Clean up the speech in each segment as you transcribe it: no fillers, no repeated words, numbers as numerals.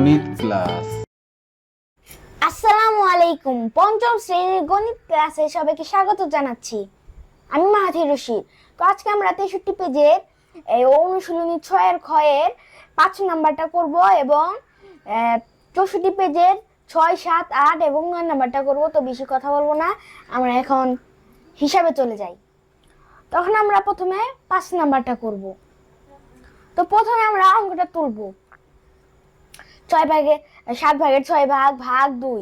গণিত ক্লাস। আসসালামু আলাইকুম। পঞ্চম শ্রেণীর গণিত ক্লাসে সবাইকে স্বাগত জানাচ্ছি। আমি মাহাথির রশিদ। তো আজকে আমরা 63 পেজের এই অনুশীলনী 6 এর ক্ষয়ের 5 নাম্বারটা করব এবং 64 পেজের 6, 7, 8 এবং 9 নাম্বারটা করব। তো বেশি কথা বলবো না, আমরা এখন হিসাবে চলে যাই। তখন আমরা প্রথমে 5 নাম্বারটা করব। তো প্রথমে আমরা অঙ্কটা তুলব। 7 ভাগের 6 ভাগ 2।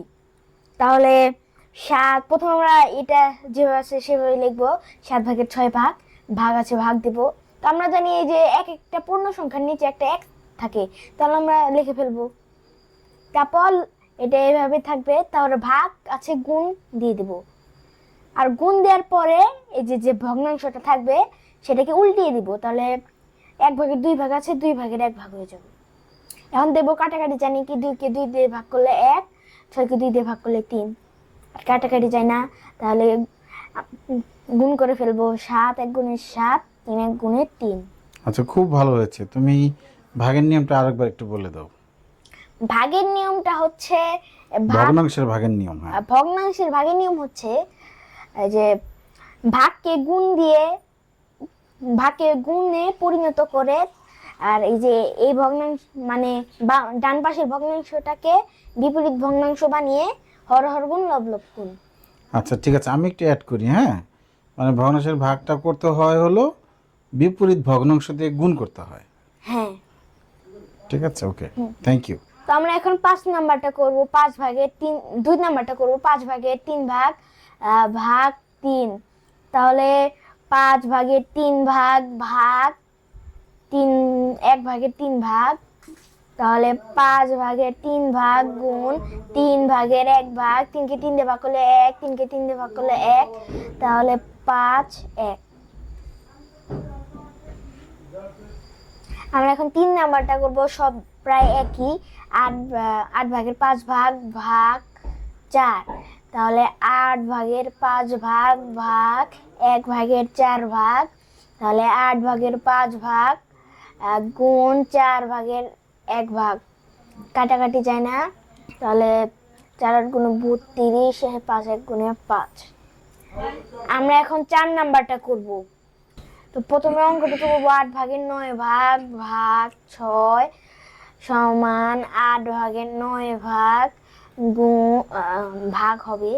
তাহলে 7, প্রথমে আমরা এটা যেভাবে আছে সেভাবে লিখবো। 7 ভাগের 6 ভাগ আছে, ভাগ দেব। তো আমরা জানি এই যে এক একটা পূর্ণ সংখ্যার নিচে একটা এক থাকে, তাহলে আমরা লিখে ফেলবো। তারপর এটা এইভাবে থাকবে, তাহলে ভাগ আছে গুণ দিয়ে দেব। আর গুণ দেওয়ার পরে এই যে ভগ্নাংশটা থাকবে সেটাকে উল্টিয়ে দিব। তাহলে 1 ভাগের 2 ভাগ আছে, 2 ভাগের 1 ভাগ হয়ে যাবে। এখন দেবো কাটাকাটি, জানি কি 2 কে 2 দিয়ে ভাগ করলে 1, 6 কে 2 দিয়ে ভাগ করলে 3। আর কাটাকাটি যায় না, তাহলে গুণ করে ফেলবো। 7 1 গুণে 7, 3 1 গুণে 3। আচ্ছা, খুব ভালো হয়েছে। তুমি ভাগের নিয়মটা আরেকবার একটু বলে দাও। ভাগের নিয়মটা হচ্ছে ভগ্নাংশের ভাগের নিয়ম। হ্যাঁ, ভগ্নাংশের ভাগের নিয়ম হচ্ছে এই যে ভাগকে গুণে পরিণত করে, আর এই যে এই ভগ্নাংশ মানে ডান পাশের ভগ্নাংশটাকে বিপরীত ভগ্নাংশ বানিয়ে হর গুণ লব গুণ। আচ্ছা ঠিক আছে, আমি একটু অ্যাড করি। হ্যাঁ, মানে ভগ্নাংশের ভাগটা করতে হয় হলো বিপরীত ভগ্নাংশ দিয়ে গুণ করতে হয়। হ্যাঁ, ঠিক আছে, ওকে, থ্যাংক ইউ। তো আমরা এখন 5 নাম্বারটা করব। 5 ভাগের 3, 2 নাম্বারটা করব 5 ভাগের 3 ভাগ 3। তাহলে 5 ভাগের 3 ভাগ 3, 1 ভাগের 3 ভাগ। তাহলে 5 ভাগের 3 ভাগ গুণ 3 ভাগের 1 ভাগ। 3 কে 3 দিয়ে ভাগ করলে 1, 3 কে 3 দিয়ে ভাগ করলে 1, তাহলে 5 1। আমরা এখন 3 নাম্বারটা করব, সব প্রায় একই। 8 ভাগের 5 ভাগ 4। তাহলে 8 ভাগের 5 ভাগ 1 ভাগের 4 ভাগ। তাহলে 8 ভাগের 5 গুণ 4 ভাগের 1 ভাগ। কাটাকাটি যায় না, তাহলে 4 8 গুণে 32, 5 1 গুণে 5। আমরা এখন 4 নাম্বারটা করব। তো প্রথমে অঙ্কটা করবো। 8 ভাগের 9 ভাগ 6 সমান 8 ভাগের 9 ভাগ হবে।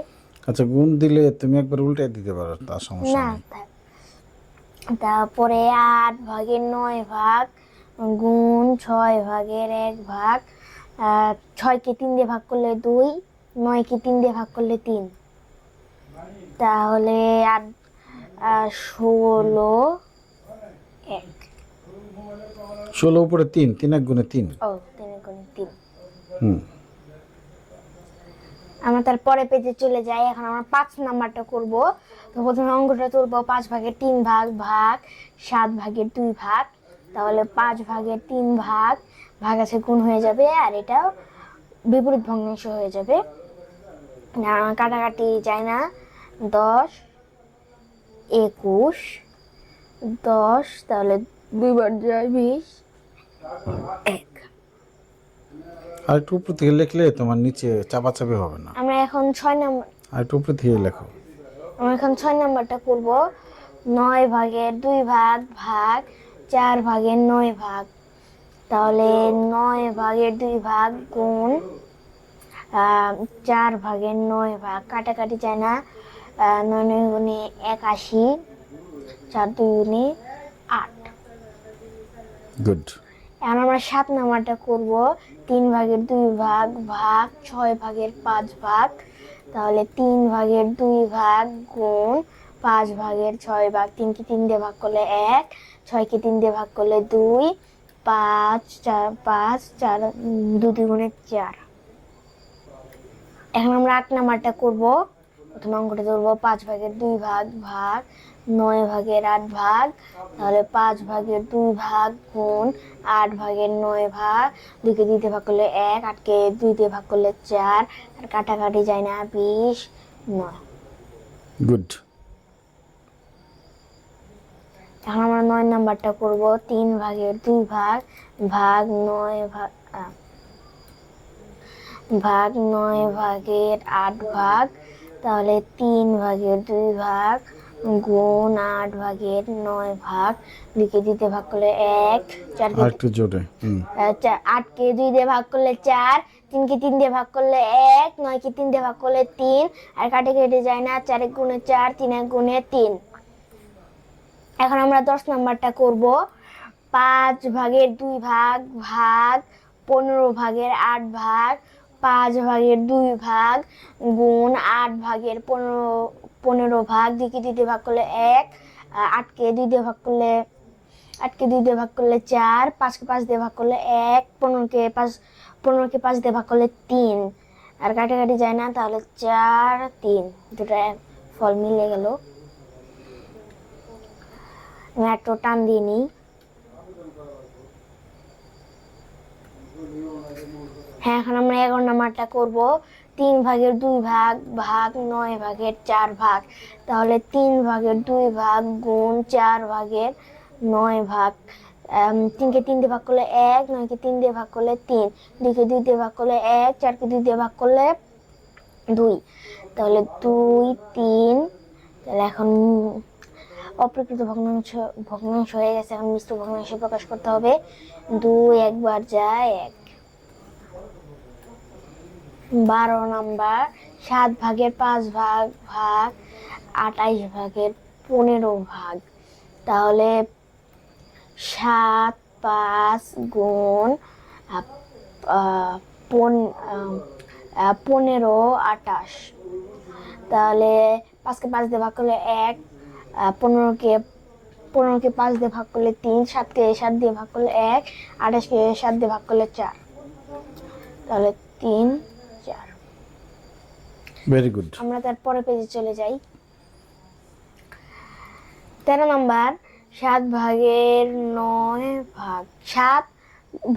আচ্ছা, গুণ দিলে তুমি একবার উল্টে দিতে পারো, তার সমস্যা না, নেই। তারপরে 8 ভাগের 9 গুণ 6 ভাগের 1 ভাগ। 6 কে 3 দিয়ে ভাগ করলে 2, 9 কে 3 দিয়ে ভাগ করলে 3। তাহলে 16 1। 16 উপরে 3, 3 1 গুণে 3। ও, 3 গুণ 3। হুম, আমরা তারপরে পেজে চলে যাই। এখন আমরা 5 নাম্বারটা করব। তো প্রথমে অঙ্কটা তুলবো। 5 ভাগের 3 ভাগ 7 ভাগের 2 ভাগ। তাহলে 5 ভাগের 3 ভাগ আছে গুণ হয়ে যাবে, আর এটা বিপরীত ভগ্নাংশ হয়ে যাবে। কাটাকাটি যায় না, 10 21 10, তাহলে 2 বার যায় 20 1। আর একটু উপর থেকে লিখলে তোমার নিচে চাপাচাপি হবে না। আমরা এখন 6 নাম্বার আর একটু উপর থেকে লেখো। আমরা এখন 6 নাম্বারটা করব। 9 ভাগের 2 ভাগ 4 ভাগের 9 ভাগ। তাহলে 9 ভাগের 2 ভাগ গুণ 4 ভাগের 9 ভাগ। কাটাকাটি যায় না, 9 9 গুণে 81, 4 2 গুণে 8। গুড। এখন আমরা 7 নাম্বারটা করব। 3 ভাগের 2 ভাগ 6 ভাগের 5 ভাগ। তাহলে 3 ভাগের 2 ভাগ গুণ 5 ভাগের 6 ভাগ। 3 কে 3 দিয়ে ভাগ করলে 1, 6 কে 3 দিয়ে ভাগ করলে 2, 5 4 2 গুণে 4। এখন আমরা 8 নাম্বারটা করব। প্রথম অঙ্কটা ধরবো। 5 ভাগের 2 ভাগ 9 ভাগের 8 ভাগ। তাহলে 5 ভাগের 2 ভাগ গুণ 8 ভাগের 9 ভাগ। 2 কে 2 দিয়ে ভাগ করলে 1, 8 কে 2 দিয়ে ভাগ করলে 4। আর কাটাকাটি যায় না, 20 9। গুড। এখন আমরা 9 নাম্বারটা করব। 3 ভাগের 2 ভাগ 9 ভাগ ভাগ 9 ভাগের 8 ভাগ, তাহলে 3 ভাগের 2 ভাগ গুণ 8 ভাগের 9 ভাগ, 2কে 2 দিয়ে ভাগ করলে 1, 4কে আর একটু জোরে। 8কে 2 দিয়ে ভাগ করলে 4, 3কে 3 দিয়ে ভাগ করলে 1, 9কে 3 দিয়ে ভাগ করলে 3, আর কাটে কেটে যায় না, 4 গুণে 4, 3 গুণে 3। এখন আমরা 10 নাম্বারটা করব। 5 ভাগের 2 ভাগ ভাগ 15 ভাগের 8 ভাগ, 5 ভাগের 2 ভাগ গুণ 8 ভাগের 15 ভাগ, 2কে 2 দিয়ে ভাগ করলে 1, 8কে 2 দিয়ে ভাগ করলে 4, 5কে 5 দিয়ে ভাগ করলে 1, 15কে 5 দিয়ে ভাগ করলে 3, আর কাটাকাটি যায় না, তাহলে 4, 3 দুটো ফল মিলে গেল। একটু টান দিয়ে নিই। হ্যাঁ, এখন আমরা 11 নাম্বারটা করব। 3 ভাগের 2 ভাগ ভাগ 9 ভাগের 4 ভাগ, তাহলে 3 ভাগের 2 ভাগ গুণ 4 ভাগের 9 ভাগ, 3কে 3 দিয়ে ভাগ করলে 1, 9কে 3 দিয়ে ভাগ করলে 3, 2কে 2 দিয়ে ভাগ করলে 1, 4কে 2 দিয়ে ভাগ করলে 2, তাহলে 2, 3। তাহলে এখন অপ্রকৃত ভগ্নাংশ হয়ে গেছে, এখন মিশ্র ভগ্নাংশে প্রকাশ করতে হবে। 2 একবার যায় 1। 12 নাম্বার। 7 ভাগের 5 ভাগ ভাগ 28 ভাগের 15 ভাগ, তাহলে 7, 5 গুণ 15, 28, তাহলে 5কে 5 দিয়ে ভাগ করলে 1, 15কে 5 দিয়ে ভাগ করলে 3, 7কে 7 দিয়ে ভাগ করলে 1, 28কে 7 দিয়ে ভাগ করলে 4, তাহলে 3, 4। Very good. আমরা তারপরে পেজে চলে যাই। 13 নাম্বার। 7 ভাগের 9 ভাগ 7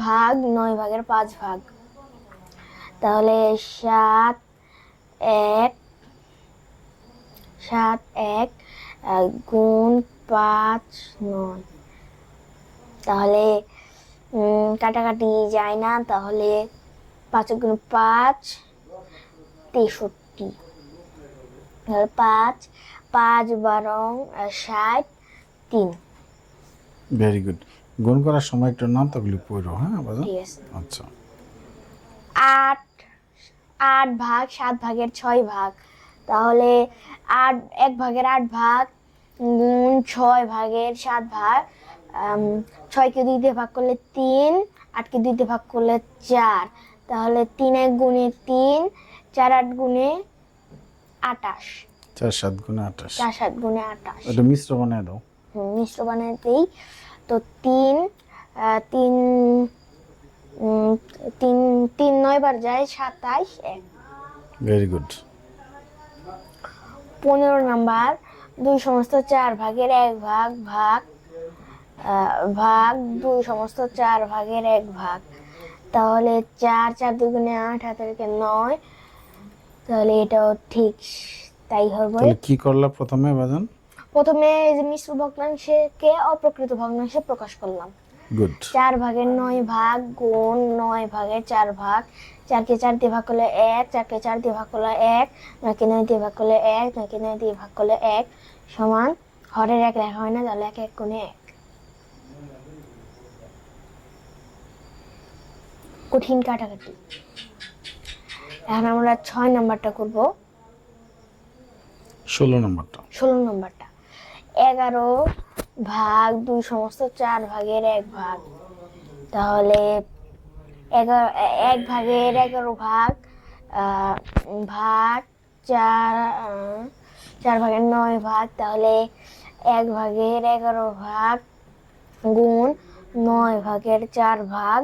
ভাগ 9 ভাগের 5 ভাগ, তাহলে 7, 1 গুণ 5, 9, তাহলে কাটাকাটি যায় না, তাহলে 5 গুণ 5, 63, তাহলে 5, 12, 60, 3। Very good. গুণ করার সময় একটু নামতাগুলি পড়ো, হ্যাঁ বাজান? ঠিক আছে। আচ্ছা। 8 ভাগ 7 ভাগের 6 ভাগ, তাহলে 1 ভাগের 8 ভাগ গুণ 6 ভাগের 7 ভাগ, 6কে 2 দিয়ে ভাগ করলে 3, 8কে 2 দিয়ে ভাগ করলে 4, তাহলে 3 1 গুণে 3, 4 8 গুণে 28, 4 7 গুণে 28। 4 7 গুণে 28। এটা মিশ্র বানায় দাও। মিশ্র বানাতেই তো 3, 9 বার যায় 27, 1। Very good. 15 নাম্বার। 2 সমস্ত 4 ভাগের 1 ভাগ ভাগ 2 সমস্ত 4 ভাগের 1 ভাগ, তাহলে 4 4 দুগুণে 8, 8 9, তাহলে এটাও ঠিক তাই হবে। তাহলে কি করলা প্রথমে বাজান? প্রথমে এই যে মিশ্র ভগ্নাংশকে অপ্রকৃত ভগ্নাংশে প্রকাশ করলাম। গুড। 4 ভাগের 9 ভাগ গুণ 9 ভাগের 4 ভাগ, 4কে 4 দিয়ে ভাগ করলে 1, 4কে 4 দিয়ে ভাগ করলে 1, 9কে 9 দিয়ে ভাগ করলে 1, 9কে 9 দিয়ে ভাগ করলে 1 সমান হরের 1 লেখা হয় না, তাহলে 1 1 গুণে 1। কঠিন কাটাকাটি। এখন আমরা 6 নাম্বারটা করব। 16 নম্বরটা। 16 নাম্বারটা। 11 ভাগ 2 সমস্ত 4 ভাগের 1 ভাগ, তাহলে 1 ভাগের 11 ভাগ ভাগ 4 ভাগের 9 ভাগ, তাহলে 1 ভাগের 11 ভাগ গুণ 9 ভাগের 4 ভাগ,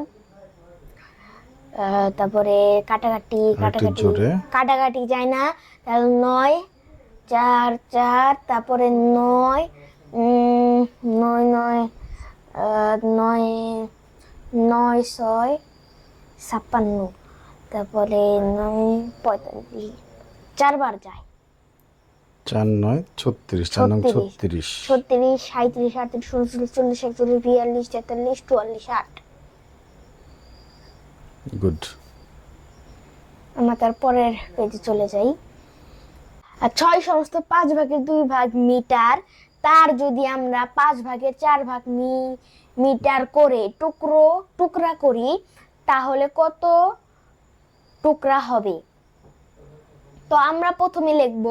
তারপরে কাটাকাটি কাটাকাটি যায় না, তাহলে 9 4 4, তারপরে 9 9 9 9 9 6 56, তারপরে 9 45, 4 বার যায়। 4 9 36, 4 9 36, 36 37 38 39 40 41 42 43 44 8। গুড। আমরা তার পরের পেজে চলে যাই। আর 6 সমস্ত 5 ভাগের 2 ভাগ মিটার, তার যদি আমরা 5 ভাগের 4 ভাগ মিটার করে টুকরা করি, তাহলে কত টুকরা হবে? তো আমরা প্রথমে লিখব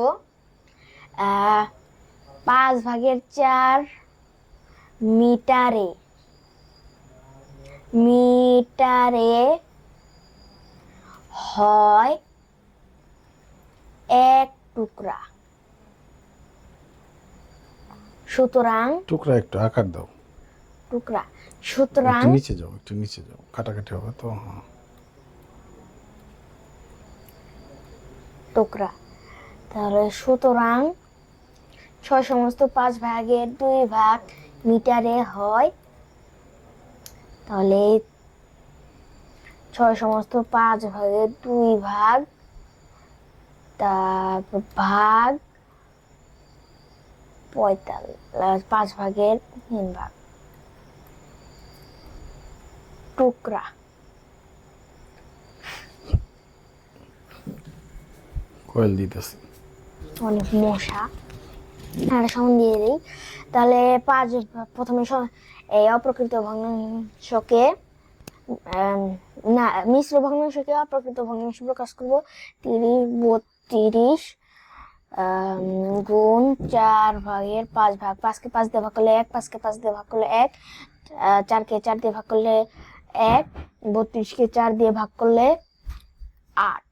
5 ভাগের 4 মিটারে হয় 1 টুকরা। সুতরাং টুকরা একটু আকার দাও, সুতরাং একটু নিচে যাও, কাটাকাটি হবে তো। হ্যাঁ, টুকরা। তাহলে সুতরাং 6 সমস্ত 5 ভাগের 2 ভাগ মিটারে হয়, তাহলে 6 সমস্ত 5 ভাগের 2 ভাগ, তারপর ভাগ 45, 5 ভাগের 3 ভাগ টুকরা। কোয়েল দিতেছি। অনেক মশা, একটা সমান দিয়ে দিই। তাহলে প্রথমে এই অপ্রকৃত ভগ্নাংশকে না মিশ্র ভগ্নাংশকে অপ্রকৃত ভগ্নাংশ প্রকাশ করবো। 30 গুণ 4 ভাগের 5 ভাগ। 5কে 5 দিয়ে ভাগ করলে 1, 5কে 5 দিয়ে ভাগ করলে 1, 4কে 4 দিয়ে ভাগ করলে 1, 32কে 4 দিয়ে ভাগ করলে 8।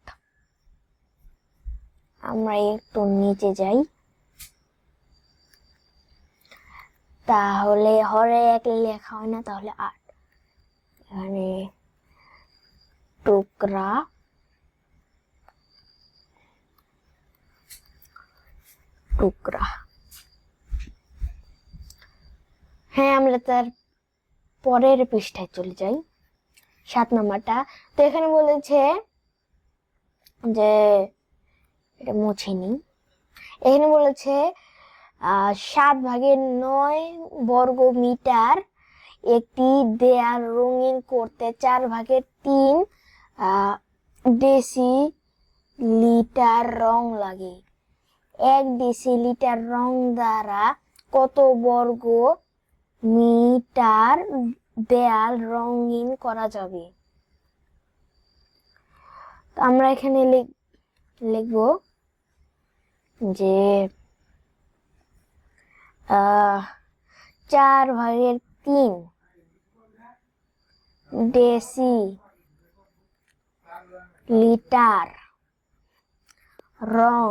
আমরা একটু নিচে যাই, তাহলে হরে 1 লেখা হয় না, তাহলে 8। এখানে টুকরা হ্যাঁ, আমরা তার পরের পৃষ্ঠায় চলে যাই, 7 নাম্বারটা। তো এখানে বলেছে যে এটা মুছে নিই। এখানে বলেছে 7 ভাগের 9 বর্গ মিটার একটি দেয়াল রঙিন করতে 4 ভাগের 3 ডেসিলিটার রং লাগে। 1 ডেসিলিটার রং দ্বারা কত বর্গ মিটার দেয়াল রঙিন করা যাবে? তো আমরা এখানে লিখব যে 4 ভাগের 3 ডেসিলিটার রং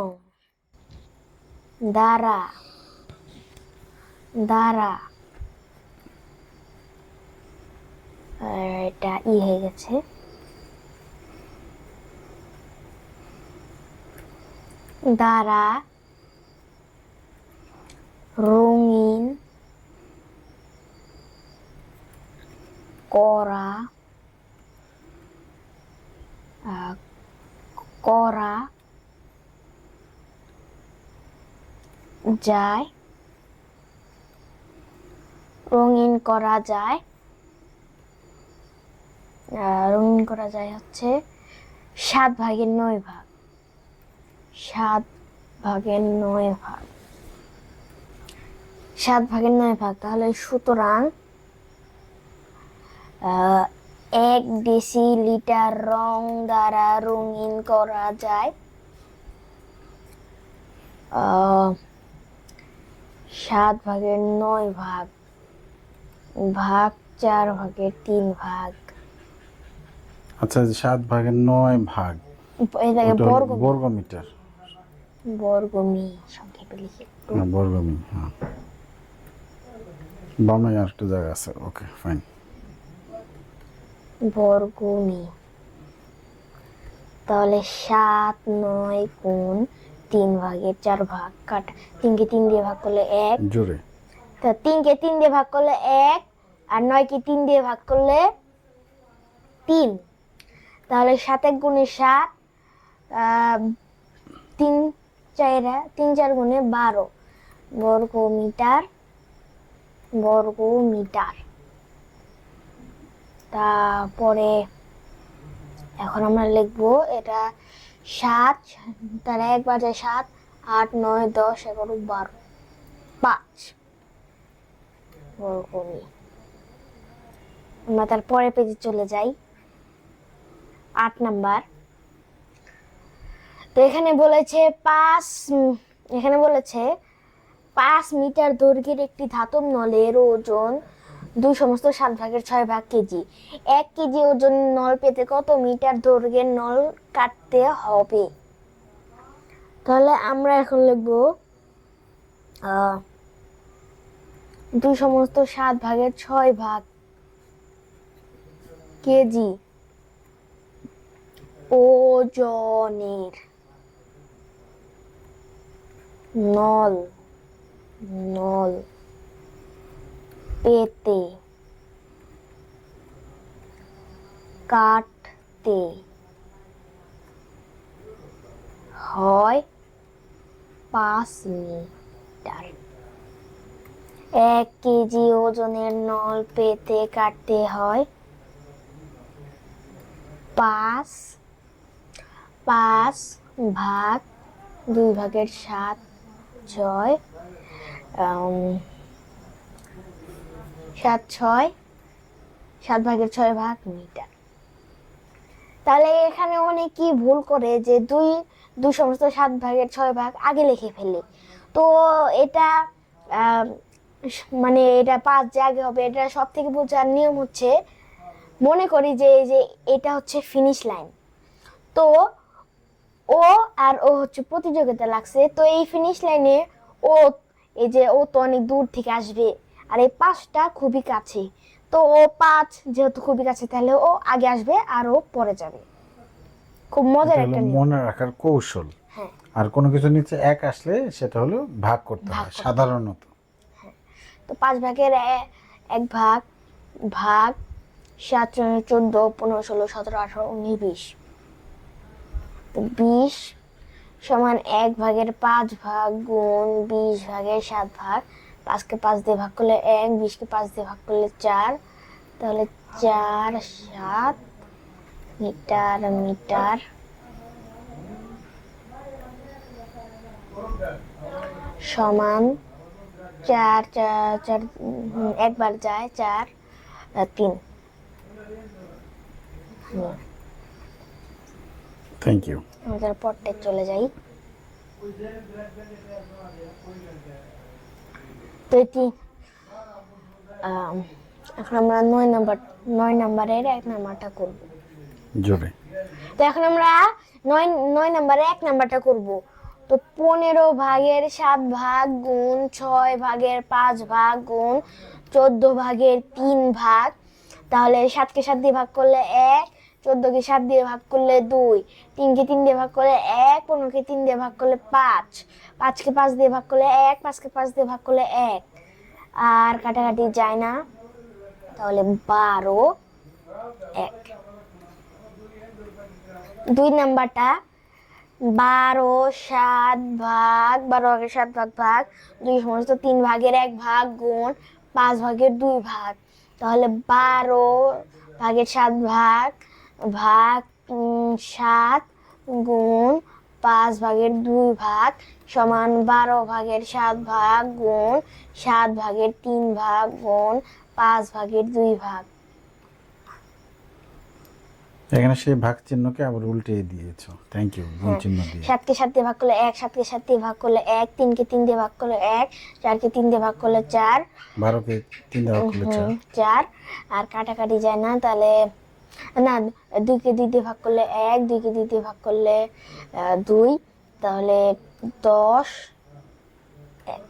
দ্বারা এটা হয়ে গেছে, দ্বারা রঙিন করা যায়, রঙিন করা যায় হচ্ছে 7 ভাগের 9 ভাগ। 7 ভাগের 9 ভাগ। 7 ভাগের 9 ভাগ। তাহলে সুতরাং 1 ডেসিলিটার রং দ্বারা রঙিন করা যায় 7 ভাগের 9 ভাগ, 4 ভাগের 3 ভাগ। আচ্ছা, 7 ভাগের 9 ভাগ বর্গ মিটার, বর্গমি সংক্ষেপে লিখি। বর্গমি। হ্যাঁ, বামে আর একটা জায়গা আছে। ওকে, ফাইন। বর্গমি। তাহলে 7 9 গুণ 3 ভাগের 4 ভাগ, কাট 3কে 3 দিয়ে ভাগ করলে 1, জোরে। তা 3কে 3 দিয়ে ভাগ করলে 1, আর 9কে 3 দিয়ে ভাগ করলে 3। তাহলে 7 1 গুণে 7, 3 4 গুণে 12 বর্গ মিটার। তারপরে এখন আমরা লিখবো এটা 7, তার 1 বাজে 7, 8, 9, 10, 11, 12, 5 ওরকমই। আমরা তারপরে পেজে চলে যাই, 8 নাম্বার। তো এখানে বলেছে 5 মিটার দৈর্ঘ্যের একটি ধাতব নলের ওজন 2/7 কেজি। 1 কেজি ওজন নল পেতে কত মিটার দৈর্ঘ্যের নল কাটতে হবে? তাহলে আমরা এখন লিখবো 2/7 কেজি ওজনের নল পেতে কাটতে হয় 5 মিটার। 1 কেজি ওজনের নল পেতে কাটতে হয় 5 ভাগ 2/7, 6 7/6 ভাগ মিটার। তাহলে এখানে অনেকেই ভুল করে যে 2/7 আগে লিখে ফেলে। তো এটা মানে এটা 5 যে আগে হবে, এটা সব থেকে বোঝার নিয়ম হচ্ছে, মনে করি যে এটা হচ্ছে ফিনিশ লাইন। তো ও আর ও হচ্ছে প্রতিযোগিতা লাগছে, তো এই ফিনিশ লাইনে ও ও তো অনেক দূর থেকে আসবে, আর এই 5টা খুবই কাছে। তো ও 5 যেহেতু খুবই কাছে, তাহলে ও আগে আসবে আর ও পরে যাবে। খুব মজার এটা হলো একটা নিয়ম। মনে রাখার কৌশল। হ্যাঁ, আর কোনো কিছু নিচে 1 আসলে সেটা হলো ভাগ করতে ভাগ হয় করতে। সাধারণত। তো 5 ভাগের 1 ভাগ 7, 14, 15, 16, 17, 18, 19, 20। তো 20 সমান 1 ভাগের 5 ভাগ গুণ 20 ভাগের 7 ভাগ। 5কে 5 দিয়ে ভাগ করলে 1, 20কে 5 দিয়ে ভাগ করলে 4, তাহলে 4, 7 মিটার সমান 4, 4, একবার যায় 4, 3। Thank you. আমাদের পড়তে চলে যাই। তো এটি এখন আমরা 9 নাম্বারের 1 নাম্বারটা করব। জোরে। তো এখন আমরা 9 নাম্বারে 1 নাম্বারটা করব। তো 15 ভাগের 7 ভাগ গুণ 6 ভাগের 5 ভাগ গুণ 14 ভাগের 3 ভাগ। তাহলে 7কে 7 দিয়ে ভাগ করলে 1, 14কে 7 দিয়ে ভাগ করলে 2, 3কে 3 দিয়ে ভাগ করলে 1, 15কে 3 দিয়ে ভাগ করলে 5, 5কে 5 দিয়ে ভাগ করলে 1, 5কে 5 দিয়ে ভাগ করলে 1। আর কাটাকাটি যায় না, তাহলে 12, 1। 2 নাম্বারটা 12/7 2/3 ভাগের 1 ভাগ গুণ 5 ভাগের 2 ভাগ। তাহলে 12/7 ভাগ 7 গুণ 5 ভাগের 2 ভাগ সমান 12/7 ভাগ গুণ 7 ভাগের 3 ভাগ গুণ 5 ভাগের 2 ভাগ। এখানে সেই ভাগ চিহ্নকে আবার উল্টে দিয়েছো, থ্যাংক ইউ। গুণ চিহ্ন দিয়ে 7কে 7 দিয়ে ভাগ করলে 1, 7কে 7 দিয়ে ভাগ করলে 1, 3কে 3 দিয়ে ভাগ করলে 1, 4কে 3 দিয়ে ভাগ করলে 4, 12কে 3 দিয়ে ভাগ করলে 4। 4। আর কাটাকাটি যায় না, তাহলে না, 2কে 2 দিয়ে ভাগ করলে 1, 2কে 2 দিয়ে ভাগ করলে 2, তাহলে 10, 1।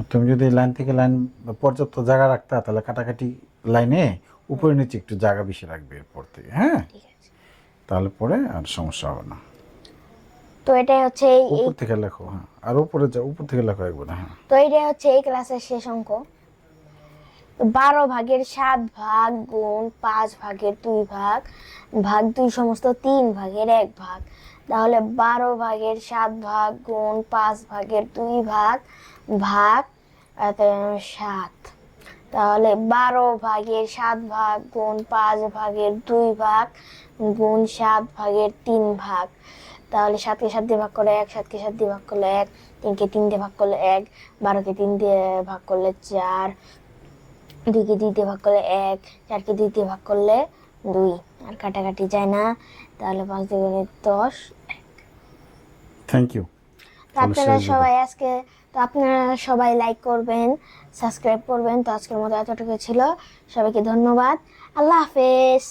তুমি যদি লাইন থেকে লাইন পর্যাপ্ত জায়গা রাখতা, তাহলে কাটাকাটি লাইনে উপরে নিচে একটু জায়গা বেশি রাখবে এরপর থেকে, হ্যাঁ, ঠিক আছে। তাহলে পরে আর সমস্যা হবে না। তো এটাই হচ্ছে উপর থেকে লেখো, হ্যাঁ, আর উপরে যাও, উপর থেকে লেখো একবার, হ্যাঁ। তো এটাই হচ্ছে এই ক্লাসের শেষ অঙ্ক। 12/7 ভাগ গুণ 5 ভাগের 2 ভাগ ভাগ 2/3 ভাগের 1 ভাগ। তাহলে 12/7 ভাগ গুণ 5 ভাগের 2 ভাগ ভাগ 7। তাহলে 12/7 গুণ 5/2 গুণ 7/3 তাহলে 7কে 7 দিয়ে ভাগ করলে 1, 7কে 7 দিয়ে ভাগ করলে 1, 3কে 3 দিয়ে ভাগ করলে 1, 12কে 3 দিয়ে ভাগ করলে 4, 2কে 2 দিয়ে ভাগ করলে 1, 4কে 2 দিয়ে ভাগ করলে 2, আর কাটাকাটি যায় না। তাহলে 5 দুগুণে 10। Thank you. তো আপনারা সবাই লাইক করবেন, সাবস্ক্রাইব করবেন। তো আজকের মতো এতটুকু ছিল। সবাইকে ধন্যবাদ। আল্লাহ হাফেজ।